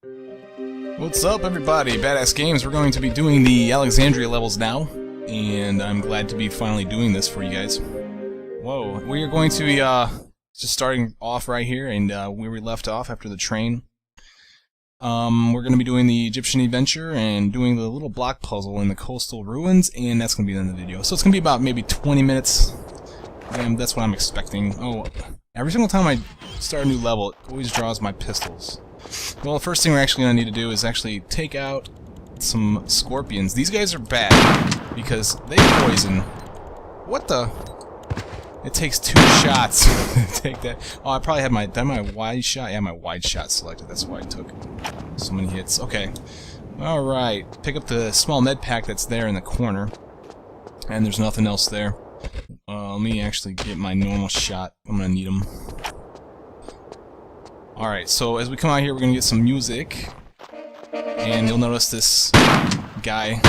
What's up, everybody? Badass Games. We're going to be doing the Alexandria levels now, and I'm glad to be finally doing this for you guys. Whoa. We are going to be just starting off right here, and where we left off after the train. We're going to be doing the Egyptian adventure and doing the little block puzzle in the coastal ruins, and that's going to be the end of the video. So it's going to be about maybe 20 minutes. And that's what I'm expecting. Oh, every single time I start a new level, it always draws my pistols. Well, the first thing we're actually going to need to do is actually take out some scorpions. These guys are bad because they poison. What the? It takes 2 shots to take that. Oh, I probably had my wide shot. Yeah, my wide shot selected. That's why I took so many hits. Okay. Alright. Pick up the small med pack that's there in the corner. And there's nothing else there. Let me actually get my normal shot. I'm going to need them. Alright, so as we come out here, we're going to get some music. And you'll notice this guy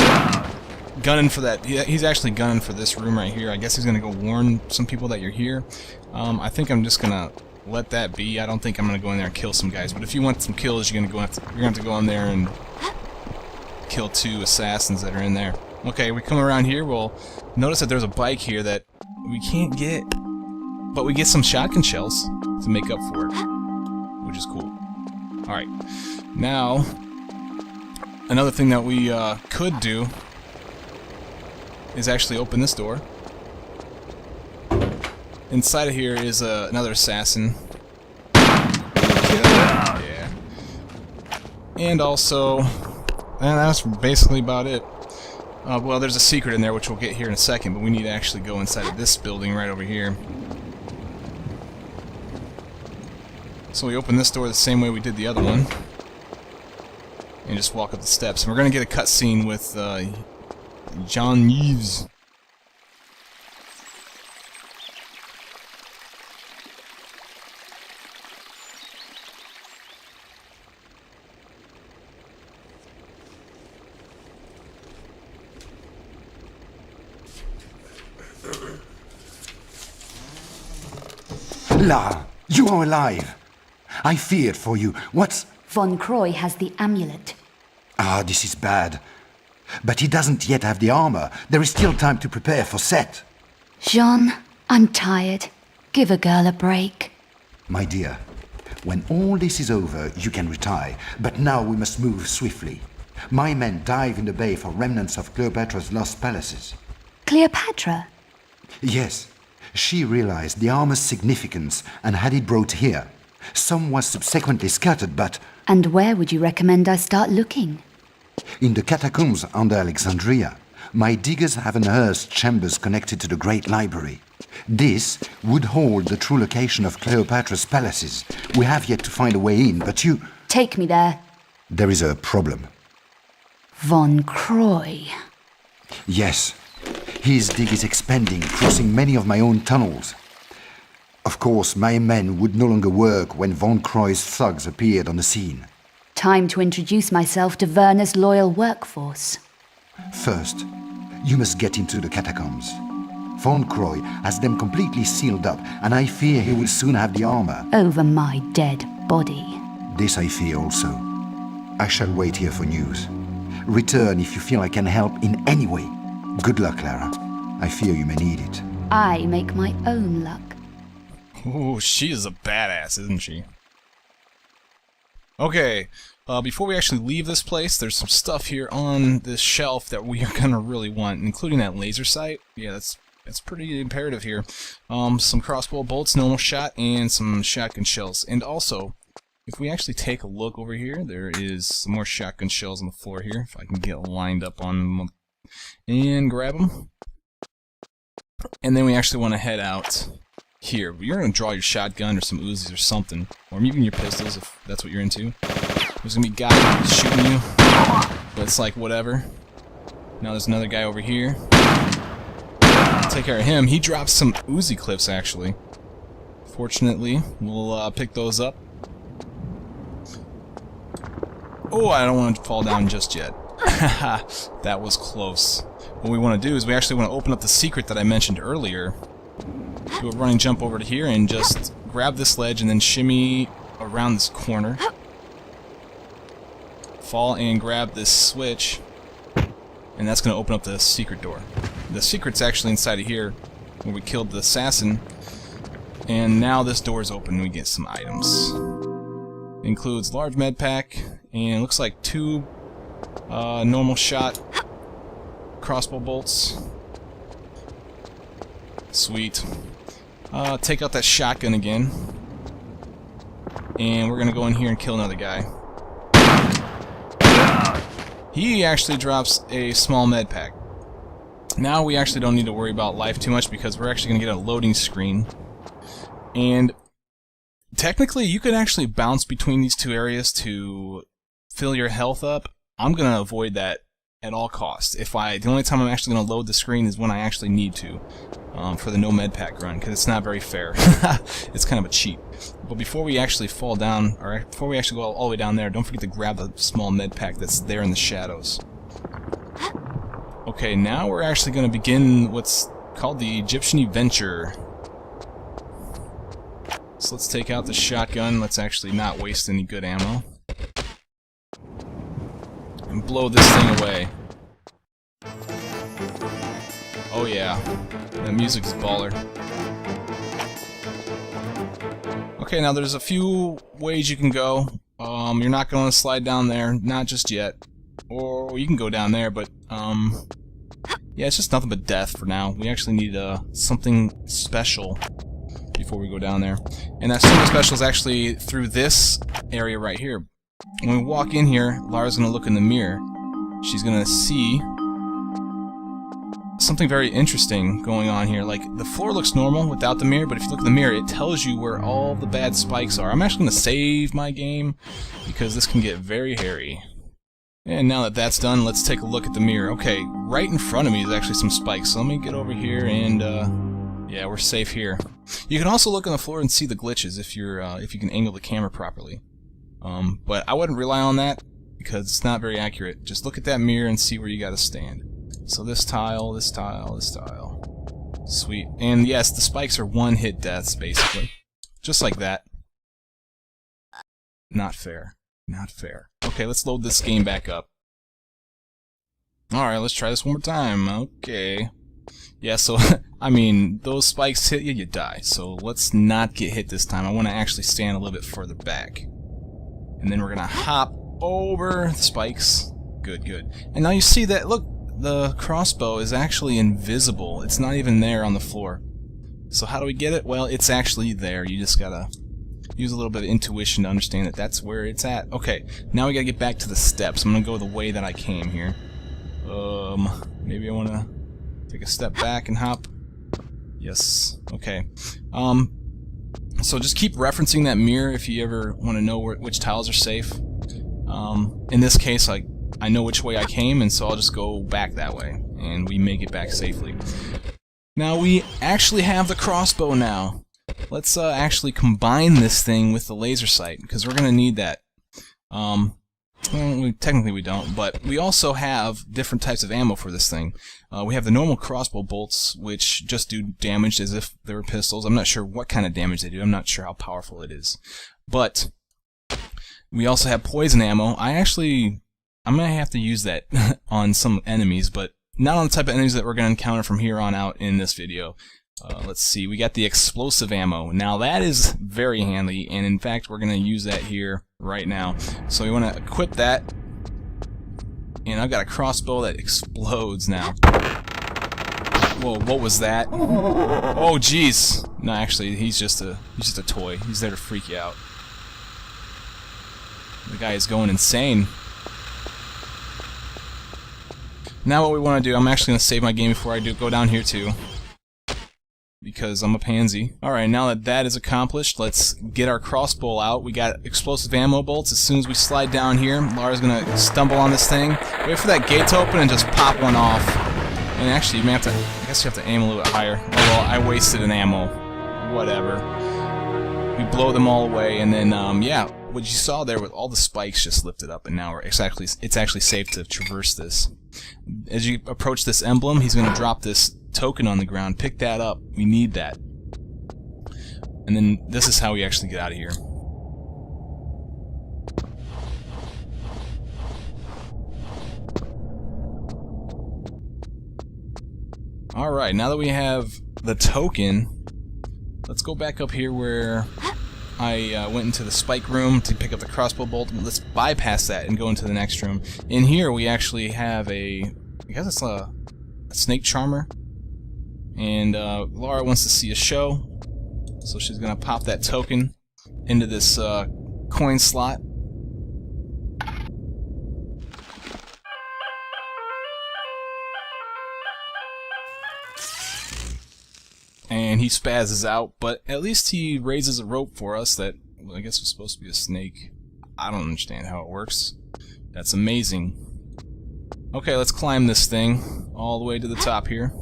gunning for that. He's actually gunning for this room right here. I guess he's going to go warn some people that you're here. I think I'm just going to let that be. I don't think I'm going to go in there and kill some guys. But if you want some kills, you're going to have to go in there and kill 2 assassins that are in there. Okay, we come around here. We'll notice that there's a bike here that we can't get. But we get some shotgun shells to make up for it, which is cool. Alright, now, another thing that we could do is actually open this door. Inside of here is another assassin. Yeah. And also, and that's basically about it. Well, there's a secret in there, which we'll get here in a second, but we need to actually go inside of this building right over here. So we open this door the same way we did the other one. And just walk up the steps. And we're going to get a cutscene with John Yves. Lara, you are alive. I feared for you. What's... Von Croy has the amulet. Ah, this is bad. But he doesn't yet have the armor. There is still time to prepare for set. Jean, I'm tired. Give a girl a break. My dear, when all this is over, you can retire. But now we must move swiftly. My men dive in the bay for remnants of Cleopatra's lost palaces. Cleopatra? Yes. She realized the armor's significance and had it brought here. Some was subsequently scattered, but... And where would you recommend I start looking? In the catacombs under Alexandria, my diggers have unearthed chambers connected to the Great Library. This would hold the true location of Cleopatra's palaces. We have yet to find a way in, but you... Take me there. There is a problem. Von Croy. Yes. His dig is expanding, crossing many of my own tunnels. Of course, my men would no longer work when Von Croy's thugs appeared on the scene. Time to introduce myself to Werner's loyal workforce. First, you must get into the catacombs. Von Croy has them completely sealed up, and I fear he will soon have the armor. Over my dead body. This I fear also. I shall wait here for news. Return if you feel I can help in any way. Good luck, Clara. I fear you may need it. I make my own luck. Ooh, she is a badass, isn't she? Okay, before we actually leave this place, there's some stuff here on this shelf that we are gonna really want, including that laser sight. Yeah, that's pretty imperative here. Some crossbow bolts, normal shot, and some shotgun shells. And also, if we actually take a look over here, there is some more shotgun shells on the floor here. If I can get lined up on them and grab them. And then we actually want to head out here. You're going to draw your shotgun or some Uzis or something. Or even your pistols if that's what you're into. There's going to be guys shooting you. But it's like, whatever. Now there's another guy over here. Take care of him. He drops some Uzi clips, actually. Fortunately, we'll pick those up. Oh, I don't want to fall down just yet. That was close. What we want to do is we actually want to open up the secret that I mentioned earlier. Do a running jump over to here and just grab this ledge and then shimmy around this corner. fall and grab this switch, and that's going to open up the secret door. The secret's actually inside of here, where we killed the assassin, and now this door is open and we get some items. It includes large med pack, and it looks like 2 normal shot crossbow bolts. Sweet. Take out that shotgun again. And we're gonna go in here and kill another guy. He actually drops a small med pack. Now we actually don't need to worry about life too much because we're actually gonna get a loading screen. And technically you could actually bounce between these 2 areas to fill your health up. I'm gonna avoid that at all costs. The only time I'm actually gonna load the screen is when I actually need to. For the no med pack run, because it's not very fair. It's kind of a cheat. But before we actually fall down, or before we actually go all the way down there, don't forget to grab the small med pack that's there in the shadows. Okay, now we're actually going to begin what's called the Egyptian adventure. So let's take out the shotgun. Let's actually not waste any good ammo. And blow this thing away. Oh yeah, the music's baller. Okay, now there's a few ways you can go. You're not going to slide down there, not just yet. Or you can go down there, but yeah, it's just nothing but death for now. We actually need something special before we go down there. And that something special is actually through this area right here. When we walk in here, Lara's going to look in the mirror. She's going to see something very interesting going on here. Like, the floor looks normal without the mirror, but if you look in the mirror, it tells you where all the bad spikes are. I'm actually going to save my game, because this can get very hairy. And now that that's done, let's take a look at the mirror. Okay, right in front of me is actually some spikes, so let me get over here and, yeah, we're safe here. You can also look on the floor and see the glitches if you can angle the camera properly. But I wouldn't rely on that, because it's not very accurate. Just look at that mirror and see where you gotta stand. So this tile, this tile, this tile. Sweet. And yes, the spikes are one-hit deaths, basically. Just like that. Not fair. Not fair. Okay, let's load this game back up. Alright, let's try this one more time. Okay. Yeah, so, I mean, those spikes hit you, you die. So let's not get hit this time. I want to actually stand a little bit further back. And then we're going to hop over the spikes. Good, good. And now you see that, look, the crossbow is actually invisible. It's not even there on the floor. So how do we get it? Well, it's actually there. You just gotta use a little bit of intuition to understand that that's where it's at. Okay, now we gotta get back to the steps. I'm gonna go the way that I came here. Maybe I wanna take a step back and hop. Yes. Okay. So just keep referencing that mirror if you ever want to know which tiles are safe. In this case, I know which way I came, and so I'll just go back that way, and we make it back safely. Now we actually have the crossbow now. Let's actually combine this thing with the laser sight, because we're going to need that. Well, technically we don't, but we also have different types of ammo for this thing. We have the normal crossbow bolts, which just do damage as if they were pistols. I'm not sure what kind of damage they do. I'm not sure how powerful it is. But we also have poison ammo. I'm going to have to use that on some enemies, but not on the type of enemies that we're going to encounter from here on out in this video. Let's see, we got the explosive ammo. Now that is very handy, and in fact we're going to use that here right now. So we want to equip that, and I've got a crossbow that explodes now. Whoa, what was that? Oh jeez. No, actually he's just a toy. He's there to freak you out. The guy is going insane. Now what we want to do, I'm actually going to save my game before I go down here too, because I'm a pansy. Alright, now that that is accomplished, let's get our crossbow out. We got explosive ammo bolts. As soon as we slide down here, Lara's going to stumble on this thing, wait for that gate to open, and just pop one off. And actually, you may have to, I guess you have to aim a little bit higher. Oh well, I wasted an ammo. Whatever. We blow them all away, and then, yeah, what you saw there with all the spikes just lifted up, and now it's actually safe to traverse this. As you approach this emblem, he's going to drop this token on the ground. Pick that up. We need that. And then this is how we actually get out of here. Alright, now that we have the token, let's go back up here where I went into the spike room to pick up the crossbow bolt. Let's bypass that and go into the next room. In here we actually have I guess it's a snake charmer. And Laura wants to see a show, so she's gonna pop that token into this coin slot. And he spazzes out, but at least he raises a rope for us that, well, I guess was supposed to be a snake. I don't understand how it works. That's amazing. Okay, let's climb this thing all the way to the top here,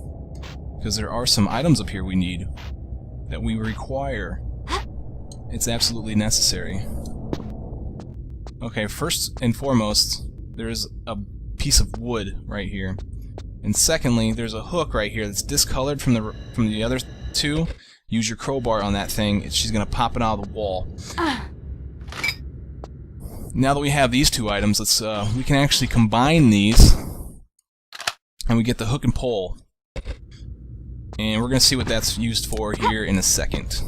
because there are some items up here we need, that we require. It's absolutely necessary. Okay, first and foremost, there's a piece of wood right here. And secondly, there's a hook right here that's discolored from the other two. Use your crowbar on that thing, and she's gonna pop it out of the wall. Now that we have these two items, let's we can actually combine these, and we get the hook and pole. And we're gonna see what that's used for here in a second.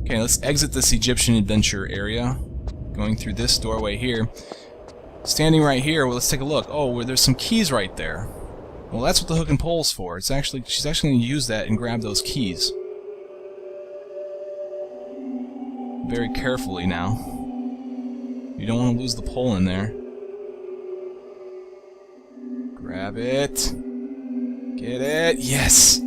Okay, let's exit this Egyptian adventure area, going through this doorway here. Standing right here, well, let's take a look. Oh, there's some keys right there. Well, that's what the hook and pole's for. She's actually going to use that and grab those keys. Very carefully now. You don't want to lose the pole in there. Grab it. Get it. Yes!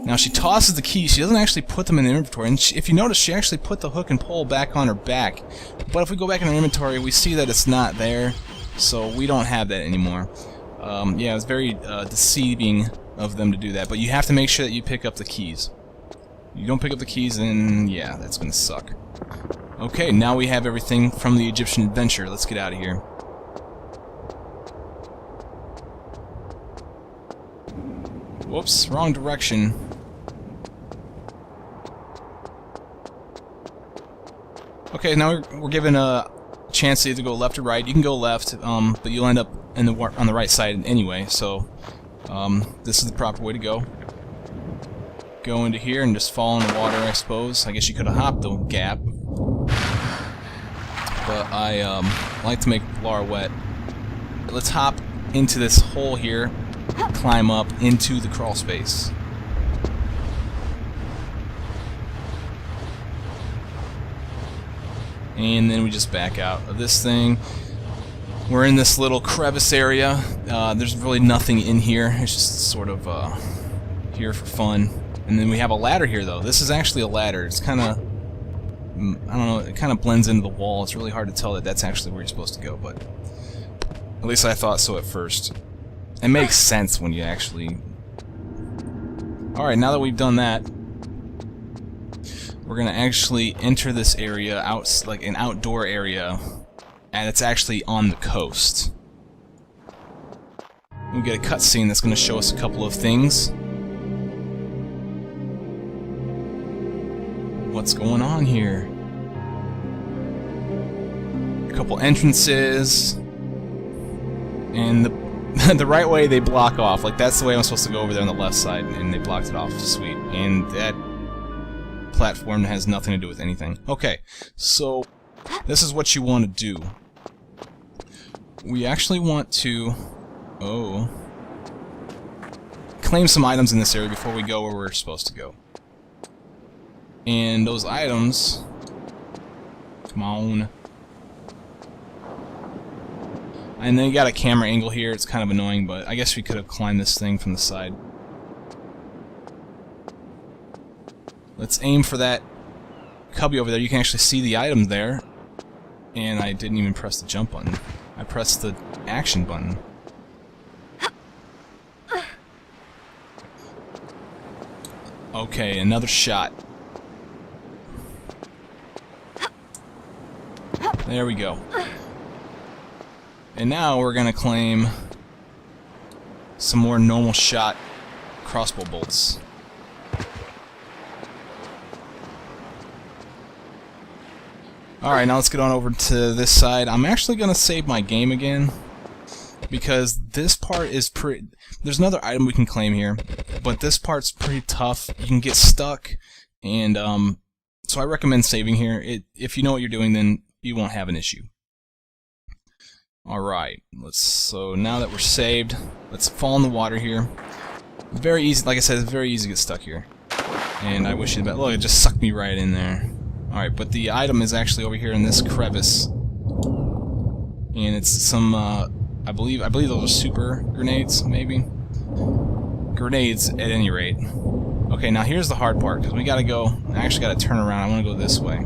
Now she tosses the keys. She doesn't actually put them in the inventory. And if you notice, she actually put the hook and pole back on her back. But if we go back in our inventory, we see that it's not there. So we don't have that anymore. Yeah, it's very deceiving of them to do that. But you have to make sure that you pick up the keys. You don't pick up the keys, then yeah, that's gonna suck. Okay, now we have everything from the Egyptian adventure. Let's get out of here. Whoops, wrong direction. Okay, now we're given a chance to either go left or right. You can go left, but you'll end up on the right side anyway, so this is the proper way to go. Go into here and just fall in the water, I suppose. I guess you could have hopped the gap. But I like to make Laura wet. Let's hop into this hole here, climb up into the crawl space. And then we just back out of this thing. We're in this little crevice area. There's really nothing in here. It's just sort of here for fun. And then we have a ladder here, though. This is actually a ladder. It's kind of, I don't know, it kind of blends into the wall. It's really hard to tell that that's actually where you're supposed to go, but at least I thought so at first. It makes sense when you actually... Alright, now that we've done that, we're gonna actually enter this area, like an outdoor area, and it's actually on the coast. We get a cutscene that's gonna show us a couple of things. What's going on here? A couple entrances, and the right way they block off. Like, that's the way I'm supposed to go over there on the left side, and they blocked it off. Sweet. And that platform has nothing to do with anything. Okay, so this is what you want to do. We actually want to claim some items in this area before we go where we're supposed to go. And those items, come on. And then you got a camera angle here. It's kind of annoying, but I guess we could have climbed this thing from the side. Let's aim for that cubby over there. You can actually see the item there. And I didn't even press the jump button. I pressed the action button. Okay, another shot. There we go. And now we're gonna claim some more normal shot crossbow bolts. Alright, now let's get on over to this side. I'm actually gonna save my game again, because this part is pretty... There's another item we can claim here, but this part's pretty tough. You can get stuck, and so I recommend saving here. If you know what you're doing, then you won't have an issue. Alright, so now that we're saved, let's fall in the water here. Very easy, like I said, it's very easy to get stuck here. And I wish you the best. Look, it just sucked me right in there. Alright, but the item is actually over here in this crevice. And it's some, I believe those are super grenades, maybe? Grenades, at any rate. Okay, now here's the hard part, because we gotta go... I actually gotta turn around, I wanna go this way.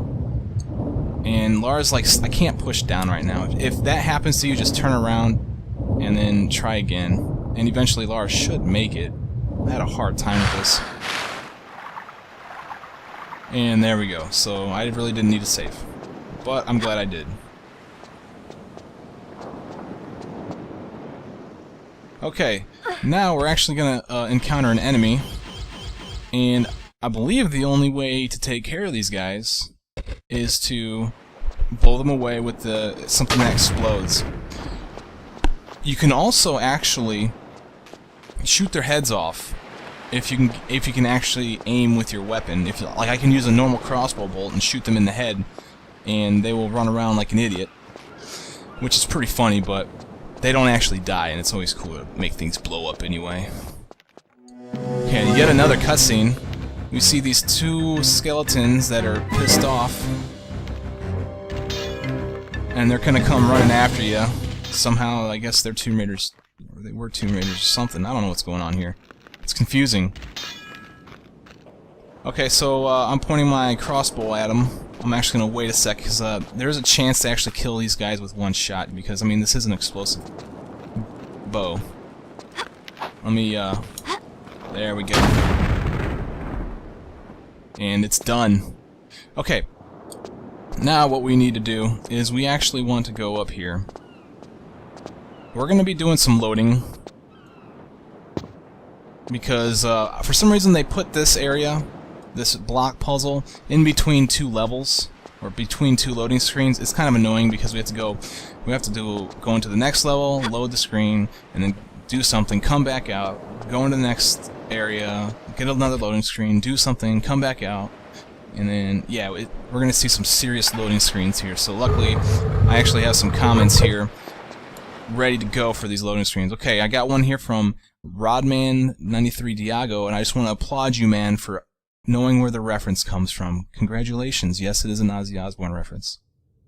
And Lara's like, I can't push down right now. If that happens to you, just turn around, and then try again. And eventually Lara should make it. I had a hard time with this. And there we go. So I really didn't need to save. But I'm glad I did. Okay, now we're actually going to encounter an enemy. And I believe the only way to take care of these guys is to blow them away with something that explodes. You can also actually shoot their heads off if you can actually aim with your weapon. Like I can use a normal crossbow bolt and shoot them in the head, and they will run around like an idiot, which is pretty funny, but they don't actually die, and it's always cool to make things blow up anyway. Okay, yet another cutscene. We see these two skeletons that are pissed off, and they're gonna come running after you. Somehow, I guess they're Tomb Raiders, or they were Tomb Raiders or something. I don't know what's going on here. It's confusing. Okay, so I'm pointing my crossbow at them. I'm actually gonna wait a sec, because there's a chance to actually kill these guys with one shot, because, I mean, this is an explosive bow. Let me, there we go. And it's done. Okay. Now what we need to do is we actually want to go up here. We're going to be doing some loading, because for some reason they put this area, this block puzzle, in between two levels, or between two loading screens. It's kind of annoying because we have to go into the next level, load the screen, and then do something, come back out, go into the next area, get another loading screen, do something, come back out, and then, yeah, we're going to see some serious loading screens here. So luckily, I actually have some comments here ready to go for these loading screens. Okay, I got one here from Rodman93 Diago, and I just want to applaud you, man, for knowing where the reference comes from. Congratulations. Yes, it is an Ozzy Osbourne reference.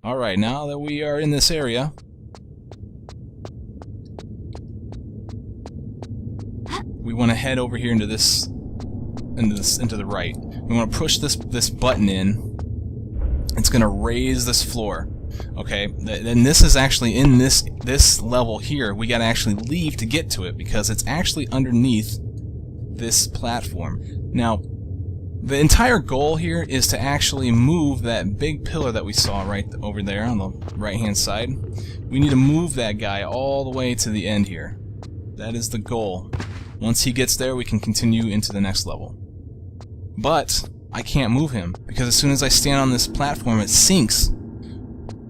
Alright, now that we are in this area, we want to head over here into the right. We want to push this button in. It's going to raise this floor. Okay, then this is actually in this level here. We got to actually leave to get to it, because it's actually underneath this platform. Now, the entire goal here is to actually move that big pillar that we saw right over there on the right-hand side. We need to move that guy all the way to the end here. That is the goal. Once he gets there, we can continue into the next level. But I can't move him, because as soon as I stand on this platform, it sinks.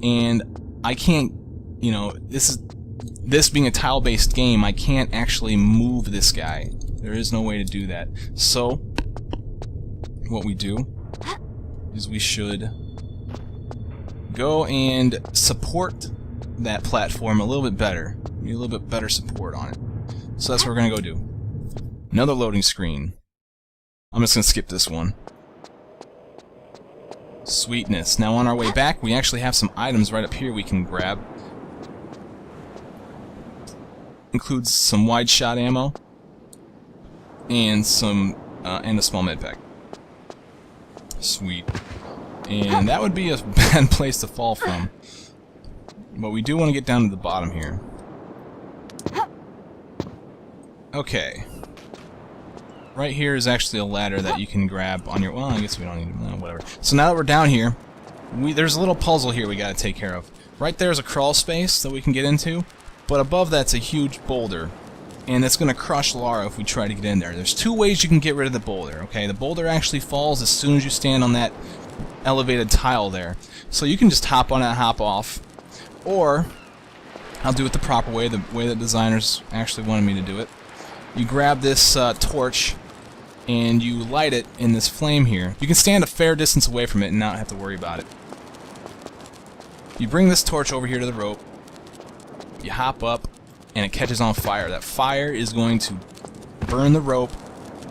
And I can't, you know, this being a tile-based game, I can't actually move this guy. There is no way to do that. So, what we do is we should go and support that platform a little bit better. We need a little bit better support on it. So that's what we're going to go do. Another loading screen. I'm just going to skip this one. Sweetness. Now on our way back, we actually have some items right up here we can grab. Includes some wide shot ammo and and a small med pack. Sweet. And that would be a bad place to fall from. But we do want to get down to the bottom here. Okay. Right here is actually a ladder that you can grab on your... Well, I guess we don't need... whatever. So now that we're down here, there's a little puzzle here we gotta take care of. Right there is a crawl space that we can get into, but above that's a huge boulder. And it's gonna crush Lara if we try to get in there. There's two ways you can get rid of the boulder, okay? The boulder actually falls as soon as you stand on that elevated tile there. So you can just hop on it and hop off. Or... I'll do it the proper way, the way that designers actually wanted me to do it. You grab this torch and you light it in this flame here. You can stand a fair distance away from it and not have to worry about it. You bring this torch over here to the rope, you hop up, and it catches on fire. That fire is going to burn the rope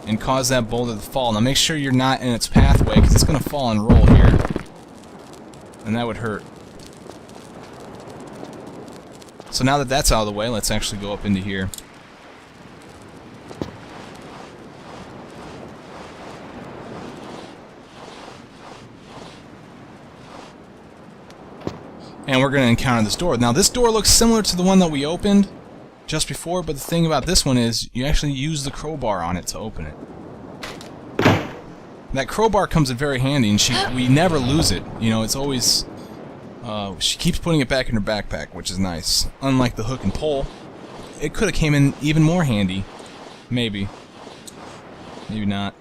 and cause that boulder to fall. Now make sure you're not in its pathway, because it's going to fall and roll here. And that would hurt. So now that that's out of the way, let's actually go up into here. And we're going to encounter this door. Now this door looks similar to the one that we opened just before, but the thing about this one is you actually use the crowbar on it to open it. That crowbar comes in very handy, and we never lose it. You know, it's always... she keeps putting it back in her backpack, which is nice. Unlike the hook and pole, it could have came in even more handy. Maybe. Maybe not.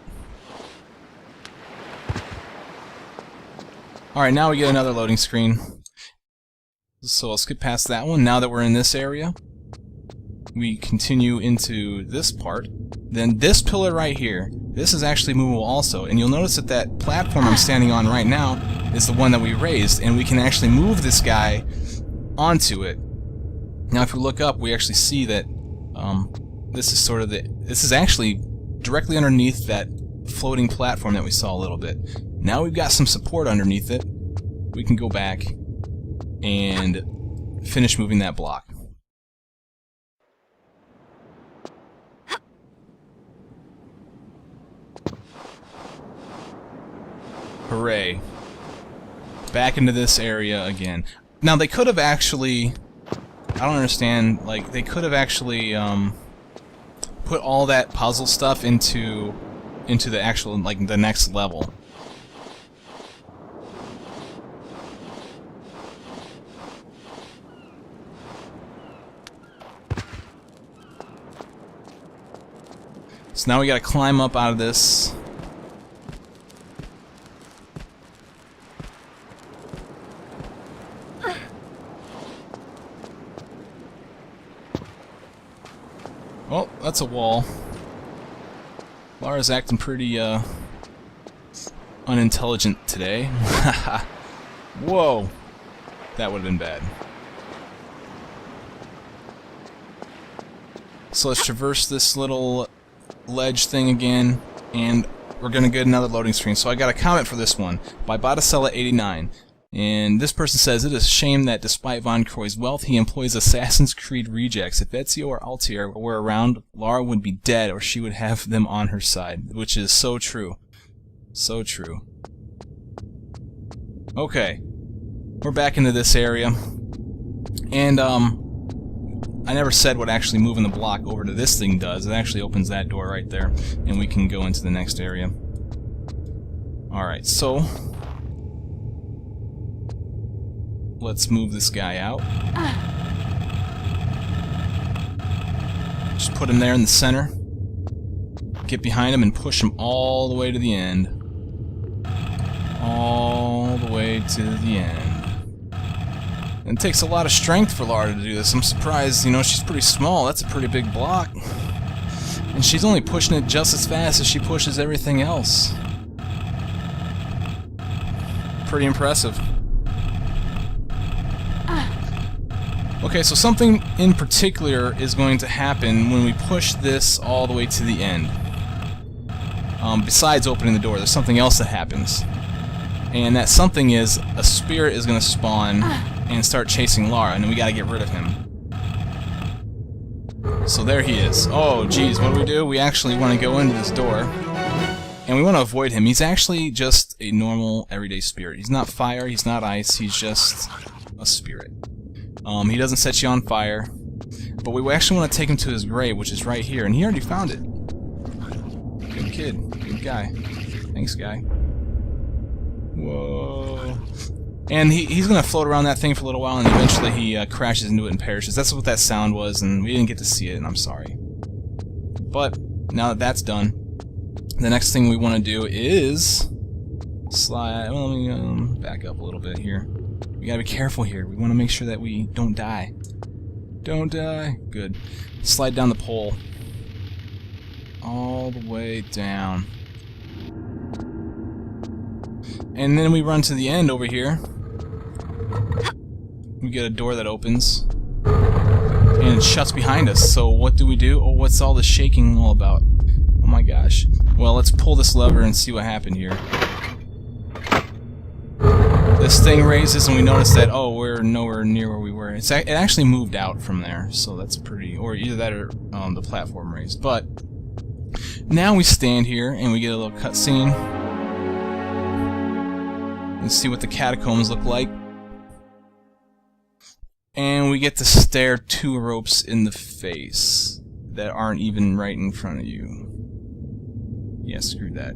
Alright, now we get another loading screen. So I'll skip past that one. Now that we're in this area, we continue into this part. Then this pillar right here, this is actually movable also. And you'll notice that that platform I'm standing on right now is the one that we raised, and we can actually move this guy onto it. Now if we look up, we actually see that this is actually directly underneath that floating platform that we saw a little bit. Now we've got some support underneath it. We can go back and finish moving that block. Hooray. Back into this area again. Now they could have actually... I don't understand, like, they could have actually put all that puzzle stuff into the actual, like, the next level. So now we gotta climb up out of this. Well, that's a wall. Lara's acting pretty, unintelligent today. Whoa! That would have been bad. So let's traverse this little ledge thing again, and we're gonna get another loading screen. So I got a comment for this one by Botticella89, and this person says, "It is a shame that despite Von Croy's wealth, he employs Assassin's Creed rejects. If Ezio or Altair were around, Lara would be dead, or she would have them on her side." Which is so true. So true. Okay. We're back into this area. And, I never said what actually moving the block over to this thing does. It actually opens that door right there, and we can go into the next area. Alright, so let's move this guy out. Just put him there in the center. Get behind him and push him all the way to the end. All the way to the end. And it takes a lot of strength for Lara to do this. I'm surprised, you know, she's pretty small. That's a pretty big block. And she's only pushing it just as fast as she pushes everything else. Pretty impressive. Okay, so something in particular is going to happen when we push this all the way to the end. Besides opening the door, there's something else that happens. And that something is a spirit is going to spawn and start chasing Lara, and we gotta get rid of him. So there he is. Oh, geez, what do? We actually want to go into this door, and we want to avoid him. He's actually just a normal, everyday spirit. He's not fire, he's not ice, he's just a spirit. He doesn't set you on fire, but we actually want to take him to his grave, which is right here, and he already found it. Good kid, good guy. Thanks, guy. Whoa. And he's going to float around that thing for a little while, and eventually he crashes into it and perishes. That's what that sound was, and we didn't get to see it, and I'm sorry. But now that that's done, the next thing we want to do is slide... Well, let me back up a little bit here. We got to be careful here. We want to make sure that we don't die. Don't die. Good. Slide down the pole. All the way down. And then we run to the end over here. We get a door that opens. And it shuts behind us. So what do we do? Oh, what's all this shaking all about? Oh my gosh. Well, let's pull this lever and see what happened here. This thing raises and we notice that, oh, we're nowhere near where we were. It actually moved out from there, so that's pretty... Or either that or the platform raised. But now we stand here and we get a little cutscene. And see what the catacombs look like. And we get to stare 2 ropes in the face that aren't even right in front of you. Yeah, screw that.